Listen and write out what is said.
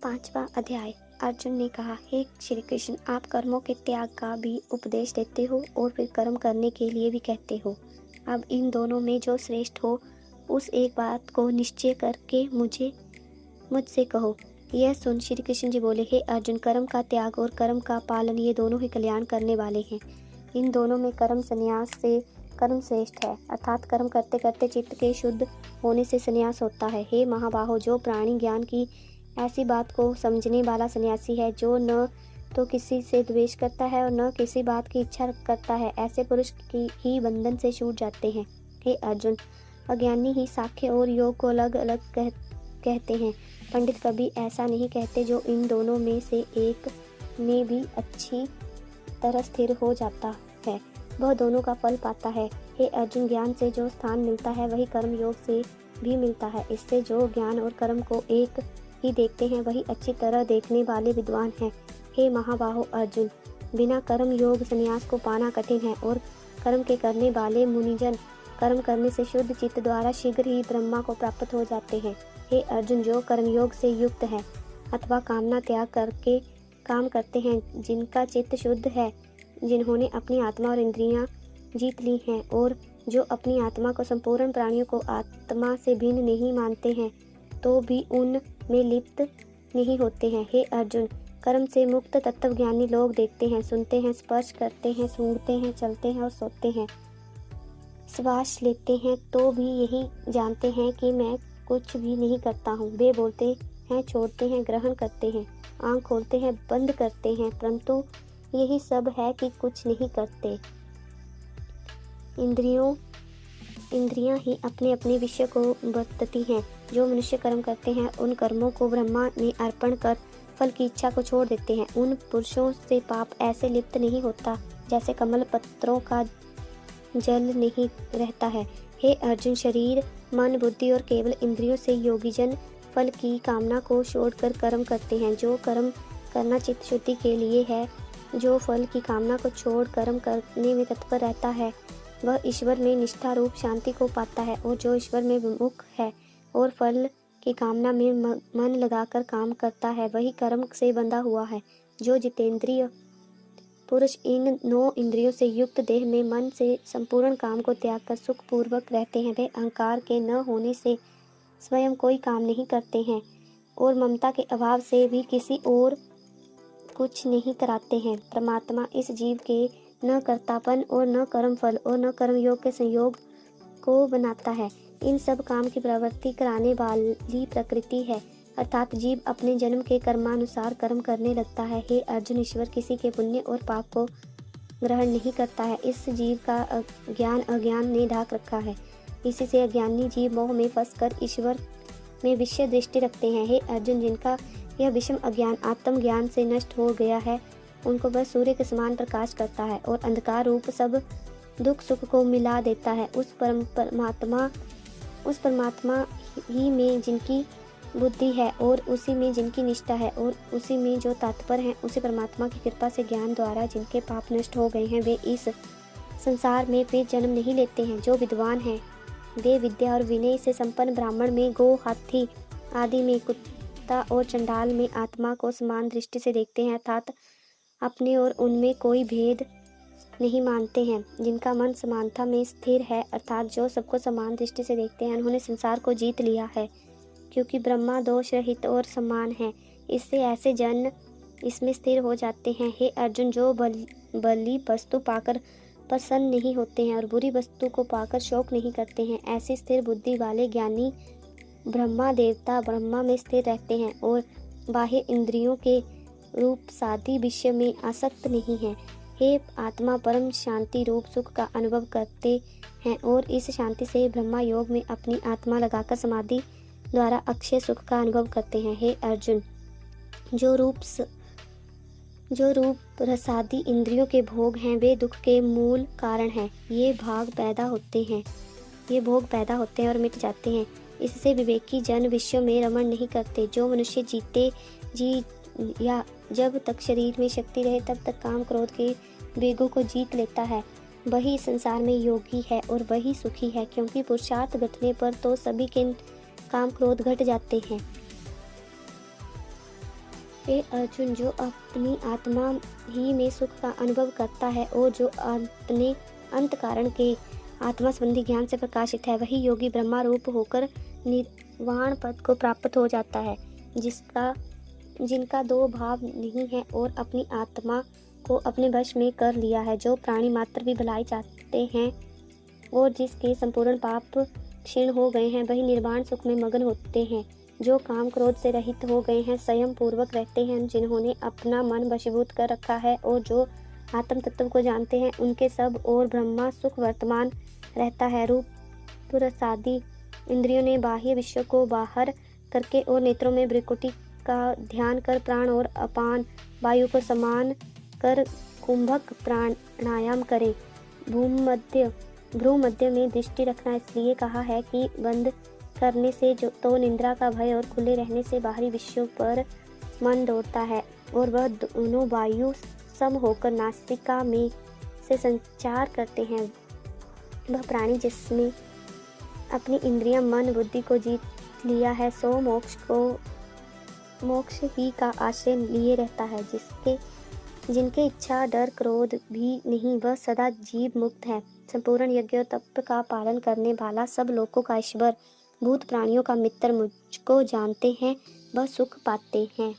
5वां अध्याय। अर्जुन ने कहा, हे श्री कृष्ण, आप कर्मों के त्याग का भी उपदेश देते हो और फिर कर्म करने के लिए भी कहते हो। अब इन दोनों में जो श्रेष्ठ हो उस एक बात को निश्चय करके मुझसे कहो। यह सुन श्री कृष्ण जी बोले, हे अर्जुन, कर्म का त्याग और कर्म का पालन ये दोनों ही कल्याण करने वाले हैं। इन दोनों में कर्म संन्यास से कर्म श्रेष्ठ है, अर्थात कर्म करते करते चित्त के शुद्ध होने से संन्यास होता है। हे महाबाहो, जो प्राणी ज्ञान की ऐसी बात को समझने वाला सन्यासी है, जो न तो किसी से द्वेष करता है और न किसी बात की इच्छा करता है, ऐसे पुरुष की ही बंधन से छूट जाते हैं। हे अर्जुन, अज्ञानी ही साख्य और योग को अलग अलग कहते हैं। पंडित कभी ऐसा नहीं कहते। जो इन दोनों में से एक में भी अच्छी तरह स्थिर हो जाता है, वह दोनों का फल पाता है। हे अर्जुन, ज्ञान से जो स्थान मिलता है वही कर्म योग से भी मिलता है। इससे जो ज्ञान और कर्म को एक ही देखते हैं वही अच्छी तरह देखने वाले विद्वान हैं। हे महाबाहो अर्जुन, बिना कर्म योग संन्यास को पाना कठिन है और कर्म के करने वाले मुनिजन कर्म करने से शुद्ध चित्त द्वारा शीघ्र ही ब्रह्मा को प्राप्त हो जाते हैं। हे अर्जुन, जो कर्मयोग से युक्त है अथवा कामना त्याग करके काम करते हैं, जिनका चित्त शुद्ध है, जिन्होंने अपनी आत्मा और इंद्रियां जीत ली हैं और जो अपनी आत्मा को संपूर्ण प्राणियों को आत्मा से भिन्न नहीं मानते हैं, तो भी उन में लिप्त नहीं होते हैं। हे अर्जुन, कर्म से मुक्त तत्वज्ञानी लोग देखते हैं, सुनते हैं, स्पर्श करते हैं, सूंघते हैं, चलते हैं और सोते हैं, श्वास लेते हैं, तो भी यही जानते हैं कि मैं कुछ भी नहीं करता हूँ। वे बोलते हैं, छोड़ते हैं, ग्रहण करते हैं, आँख खोलते हैं, बंद करते हैं, परंतु यही सब है कि कुछ नहीं करते। इंद्रियां ही अपने अपने विषय को बरतती हैं। जो मनुष्य कर्म करते हैं उन कर्मों को ब्रह्मा में अर्पण कर फल की इच्छा को छोड़ देते हैं। उन पुरुषों से पाप ऐसे लिप्त नहीं होता जैसे कमल पत्रों का जल नहीं रहता है। हे अर्जुन, शरीर, मन, बुद्धि और केवल इंद्रियों से योगीजन फल की कामना को छोड़कर कर्म करते हैं। जो कर्म करना चित्त शुद्धि के लिए है, जो फल की कामना को छोड़ कर्म करने में तत्पर रहता है, वह ईश्वर में निष्ठा रूप शांति को पाता है। और जो ईश्वर में विमुख है और फल की कामना में मन लगाकर काम करता है, वही कर्म से बंधा हुआ है। जो जितेंद्रिय पुरुष इन 9 इंद्रियों से युक्त देह में मन से संपूर्ण काम को त्याग कर सुख पूर्वक रहते हैं, वे अहंकार के न होने से स्वयं कोई काम नहीं करते हैं और ममता के अभाव से भी किसी और कुछ नहीं कराते हैं। परमात्मा इस जीव के न कर्तापन और न कर्म फल और न कर्म योग के संयोग को बनाता है। इन सब काम की प्रवृत्ति कराने वाली प्रकृति है, अर्थात जीव अपने जन्म के कर्मानुसार कर्म करने लगता है। हे अर्जुन, ईश्वर किसी के पुण्य और पाप को ग्रहण नहीं करता है। इस जीव का अज्ञान ने ढाक रखा है। इसी से अज्ञानी जीव मोह में फंसकर ईश्वर में विषय दृष्टि रखते हैं। हे अर्जुन, जिनका यह विषम अज्ञान आत्मज्ञान से नष्ट हो गया है, उनको वह सूर्य के समान प्रकाश करता है और अंधकार रूप सब दुख सुख को मिला देता है। उस परमात्मा ही में जिनकी बुद्धि है और उसी में जिनकी निष्ठा है और उसी में जो तत्पर हैं, उसी परमात्मा की कृपा से ज्ञान द्वारा जिनके पाप नष्ट हो गए हैं, वे इस संसार में फिर जन्म नहीं लेते हैं। जो विद्वान हैं वे विद्या और विनय से संपन्न ब्राह्मण में गो, हाथी आदि में कुत्ता और चंडाल में आत्मा को समान दृष्टि से देखते हैं, अर्थात अपने और उनमें कोई भेद नहीं मानते हैं। जिनका मन समानता में स्थिर है, अर्थात जो सबको समान दृष्टि से देखते हैं, उन्होंने संसार को जीत लिया है, क्योंकि ब्रह्मा दोष रहित और समान है। इससे ऐसे जन इसमें स्थिर हो जाते हैं। हे अर्जुन, जो बली वस्तु पाकर प्रसन्न नहीं होते हैं और बुरी वस्तु को पाकर शोक नहीं करते हैं, ऐसी स्थिर बुद्धि वाले ज्ञानी ब्रह्मा देवता ब्रह्मा में स्थिर रहते हैं और बाह्य इंद्रियों के रूप साधी विषय में आसक्त नहीं है। हे आत्मा, परम शांति रूप सुख का अनुभव करते हैं और इस शांति से ब्रह्मा योग में अपनी आत्मा लगाकर समाधि द्वारा अक्षय सुख का अनुभव करते हैं। हे अर्जुन, जो रूप रसादि इंद्रियों के भोग हैं, वे दुख के मूल कारण हैं। ये भोग पैदा होते हैं और मिट जाते हैं। इससे विवेकी जन विषयों में रमण नहीं करते। जो मनुष्य जब तक शरीर में शक्ति रहे तब तक काम क्रोध के वेगों को जीत लेता है, वही संसार में योगी है और वही सुखी है, क्योंकि पुरुषार्थ घटने पर तो सभी के काम क्रोध घट जाते हैं। हे अर्जुन, जो अपनी आत्मा ही में सुख का अनुभव करता है और जो अपने अंत कारण के आत्मा संबंधी ज्ञान से प्रकाशित है, वही योगी ब्रह्मा रूप होकर निर्वाण पद को प्राप्त हो जाता है। जिनका दो भाव नहीं है और अपनी आत्मा को अपने वश में कर लिया है, जो प्राणी मात्र भी भलाई चाहते हैं और जिसके संपूर्ण पाप क्षीण हो गए हैं, वही निर्वाण सुख में मगन होते हैं। जो काम क्रोध से रहित हो गए हैं, संयम पूर्वक रहते हैं, जिन्होंने अपना मन वशीभूत कर रखा है और जो आत्म तत्व को जानते हैं, उनके सब और ब्रह्मा सुख वर्तमान रहता है। रूप रसादि इंद्रियों ने बाह्य विश्व को बाहर करके और नेत्रों में भ्रुकुटी का ध्यान कर प्राण और अपान वायु को समान कर कुंभक प्राणायाम करें। भ्रू मध्य में दृष्टि रखना इसलिए कहा है कि बंद करने से जो तो निद्रा का भय और खुले रहने से बाहरी विषयों पर मन दौड़ता है और वह दोनों वायु सम होकर नासिका में से संचार करते हैं। वह प्राणी जिसमें अपनी इंद्रियां मन बुद्धि को जीत लिया है, सो मोक्ष ही का आश्रय लिए रहता है। जिनके इच्छा डर क्रोध भी नहीं, वह सदा जीव मुक्त है। संपूर्ण यज्ञ और तप का पालन करने वाला, सब लोगों का ईश्वर, भूत प्राणियों का मित्र, मुझको जानते हैं, वह सुख पाते हैं।